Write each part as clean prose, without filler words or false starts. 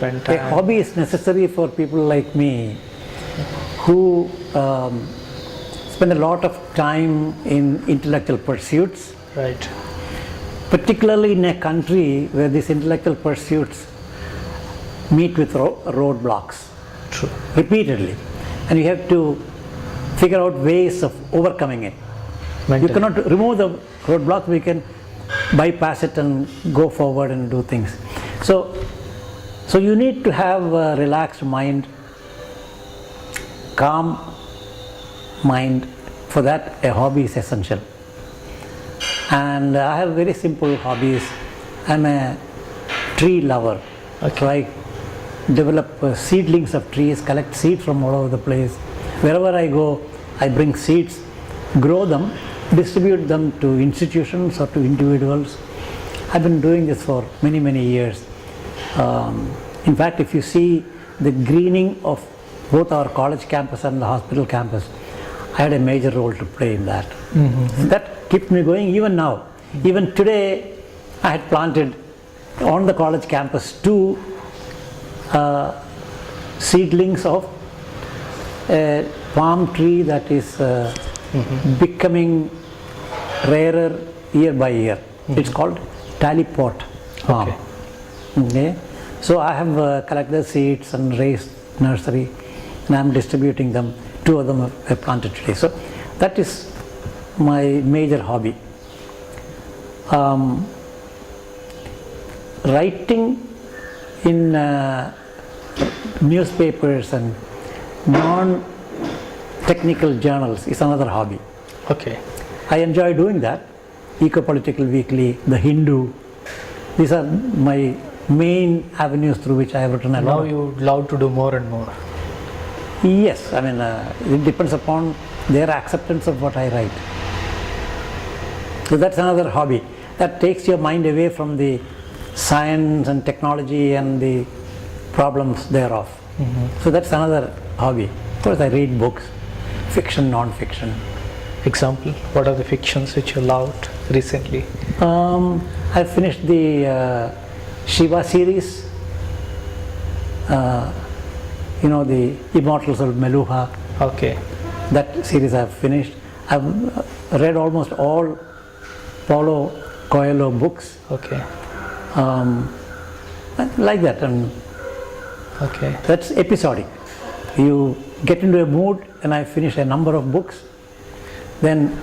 spend A time. hobby is necessary for people like me who spend a lot of time in intellectual pursuits, Right. particularly in a country where these intellectual pursuits meet with roadblocks True. repeatedly, and you have to figure out ways of overcoming it. Mentally. You cannot remove the roadblock, we can bypass it and go forward and do things. So you need to have a relaxed mind, calm mind. For that, a hobby is essential. And I have very simple hobbies. I'm a tree lover. Okay. So I develop seedlings of trees, collect seeds from all over the place. Wherever I go, I bring seeds, grow them, distribute them to institutions or to individuals. I've been doing this for many, many years. In fact, if you see the greening of both our college campus and the hospital campus, I had a major role to play in that. Mm-hmm. That keeps me going even now. Mm-hmm. Even today, I had planted on the college campus 2 seedlings of a palm tree that is becoming rarer year by year. Mm-hmm. It's called talipot palm. Okay. Okay. So I have collected seeds and raised nursery, and I'm distributing them. 2 of them are planted today. So that is my major hobby. Writing in newspapers and non-technical journals is another hobby. Okay. I enjoy doing that. Eco-Political Weekly, The Hindu, these are my main avenues through which I have written a lot. Now you would love to do more and more. Yes, I mean it depends upon their acceptance of what I write. So that's another hobby that takes your mind away from the science and technology and the problems thereof. Mm-hmm. So that's another hobby. Of course, I read books, fiction, non-fiction. Example, what are the fictions which you loved recently? I finished the Shiva series. The Immortals of Meluha. Okay. That series I've finished. I've read almost all Paulo Coelho books. Okay. Like that, and Okay. that's episodic. You get into a mood and I finish a number of books, then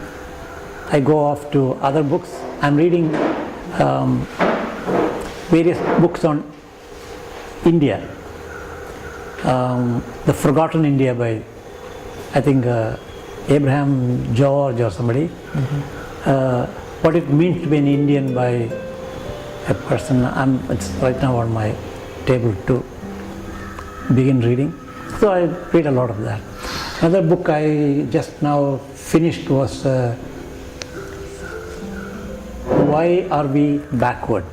I go off to other books. I'm reading various books on India. The Forgotten India by, I think, Abraham George or somebody. Mm-hmm. What it means to be an Indian by a person. It's right now on my table to begin reading. So I read a lot of that. Another book I just now finished was Why Are We Backward?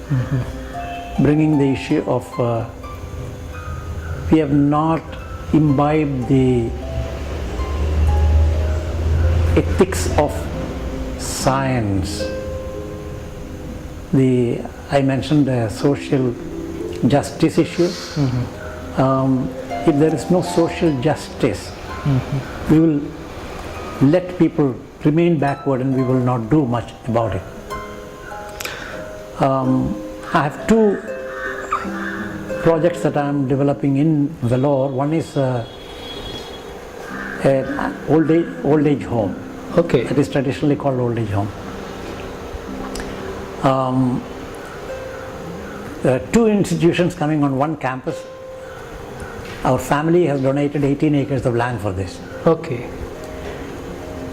Mm-hmm. Bringing the issue of we have not imbibed the ethics of science. I mentioned the social justice issue. Mm-hmm. If there is no social justice, mm-hmm. we will let people remain backward and we will not do much about it. I have 2 projects that I am developing in Vellore. One is an old age home. Okay. It is traditionally called old age home. There are 2 institutions coming on one campus. Our family has donated 18 acres of land for this. Okay.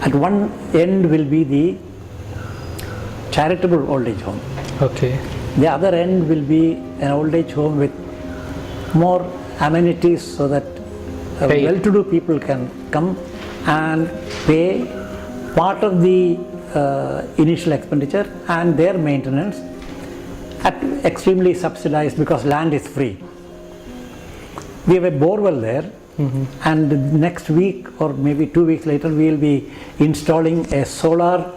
At one end will be the charitable old age home. Okay. The other end will be an old age home with more amenities so that well-to-do people can come and pay part of the initial expenditure and their maintenance at extremely subsidized, because land is free. We have a borewell there, mm-hmm. and next week or maybe 2 weeks later we will be installing a solar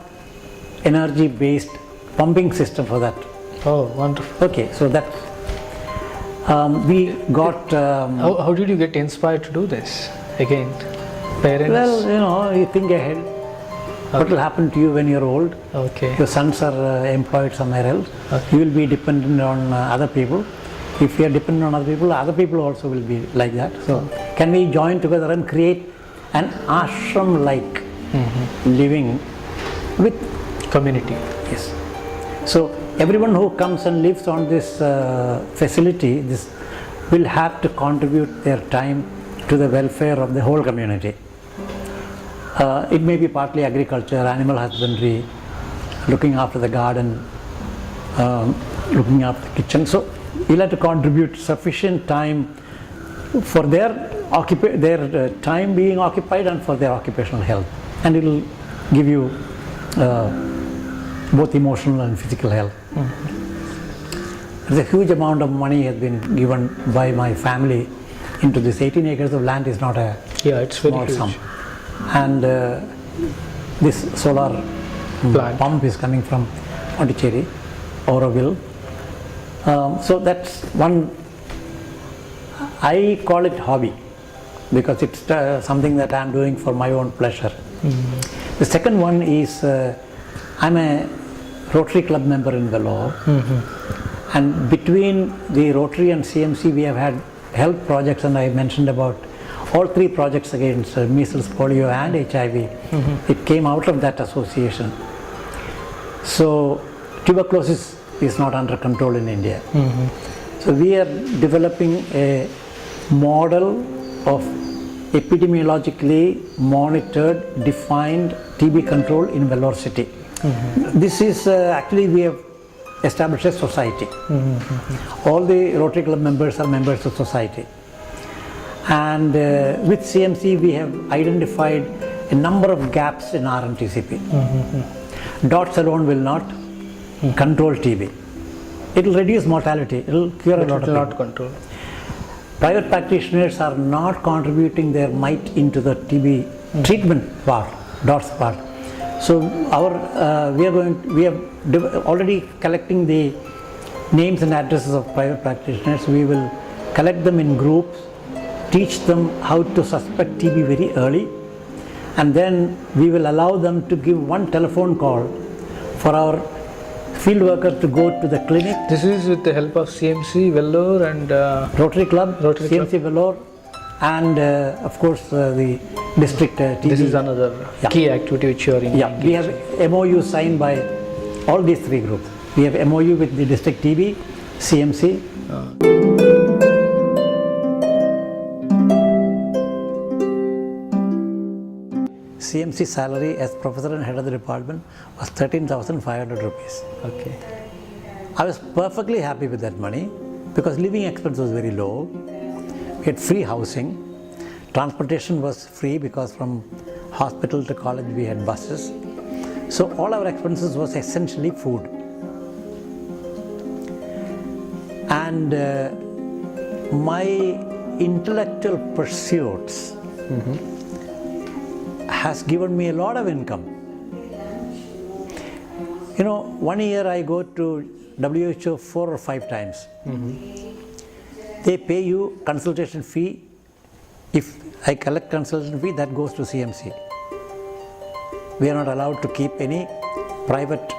energy based pumping system for that. Oh, wonderful. Okay, so that We got. How did you get inspired to do this? Again, parents? Well, you think ahead. What will happen to you when you're old? Okay. Your sons are employed somewhere else. Okay. You will be dependent on other people. If you are dependent on other people also will be like that. So, can we join together and create an ashram-like living with Community. yes. So, everyone who comes and lives on this facility, this will have to contribute their time to the welfare of the whole community. It may be partly agriculture, animal husbandry, looking after the garden, looking after the kitchen. So, you'll have to contribute sufficient time for their time being occupied and for their occupational health, and it will give you both emotional and physical health. There's a huge amount of money has been given by my family into this. 18 acres of land is not a It's very small huge. sum. And this solar pump is coming from Pondicherry, Auroville. So that's one, I call it hobby because it's something that I'm doing for my own pleasure. The second one is I'm a Rotary Club member in Vellore, and between the Rotary and CMC we have had health projects, and I mentioned about all three projects against measles, polio and HIV. It came out of that association. So tuberculosis is not under control in India. So we are developing a model of epidemiologically monitored, defined TB control in Vellore city. This is actually we have established a society. All the Rotary Club members are members of society. And with CMC we have identified a number of gaps in RNTCP. Dots alone will not control TB. It will reduce mortality, it will cure a lot of people. Not control. Private practitioners are not contributing their might into the TB treatment part, DOTS part. So we are already collecting the names and addresses of private practitioners. We will collect them in groups, teach them how to suspect TB very early, and then we will allow them to give one telephone call for our field worker to go to the clinic. This is with the help of CMC, Vellore and Rotary Club, Rotary CMC Vellore, and of course the district TB. This is another key activity which you are in. We have MOU signed by all these three groups. We have MOU with the district TB, CMC. CMC salary as professor and head of the department was 13,500 rupees. Okay. I was perfectly happy with that money because living expense was very low. We had free housing. Transportation was free because from hospital to college we had buses. So all our expenses was essentially food. And my intellectual pursuits has given me a lot of income. You know, 1 year I go to WHO 4 or 5 times. They pay you consultation fee. If I collect consultation fee, that goes to CMC. We are not allowed to keep any private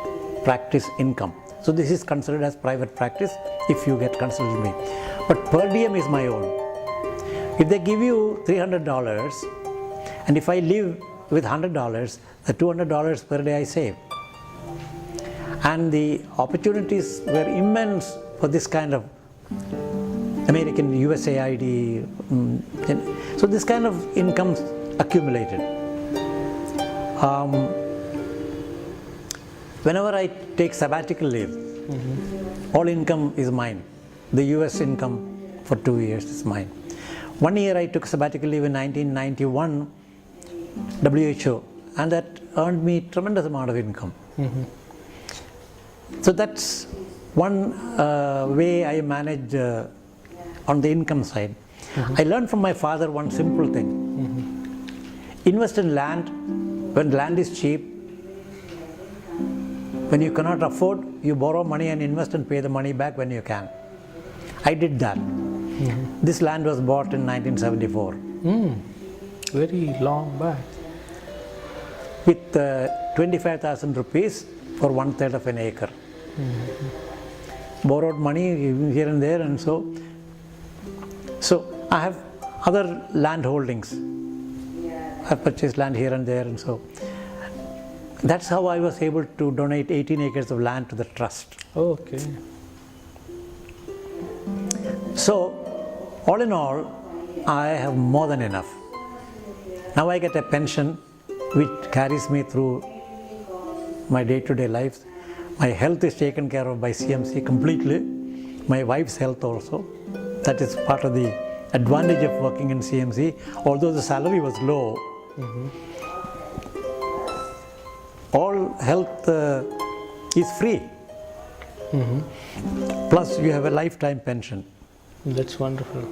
practice income. So this is considered as private practice if you get consultation fee. But per diem is my own. If they give you $300, and if I live with $100, the $200 per day I save. And the opportunities were immense for this kind of American USAID. So this kind of incomes accumulated. Whenever I take sabbatical leave, all income is mine. The US income for 2 years is mine. 1 year I took sabbatical leave in 1991, WHO, and that earned me tremendous amount of income. So that's one way I manage on the income side. I learned from my father one simple thing. Invest in land when land is cheap. When you cannot afford, you borrow money and invest and pay the money back when you can. I did that. This land was bought in 1974 Very long back. with 25,000 rupees for 1/3 of an acre. Borrowed money here and there, and so I have other land holdings. I purchased land here and there, and so that's how I was able to donate 18 acres of land to the trust. Okay. So, all in all, I have more than enough. Now I get a pension which carries me through my day-to-day life. My health is taken care of by CMC completely. My wife's health also. That is part of the advantage of working in CMC. Although the salary was low, all health is free. Plus you have a lifetime pension. That's wonderful.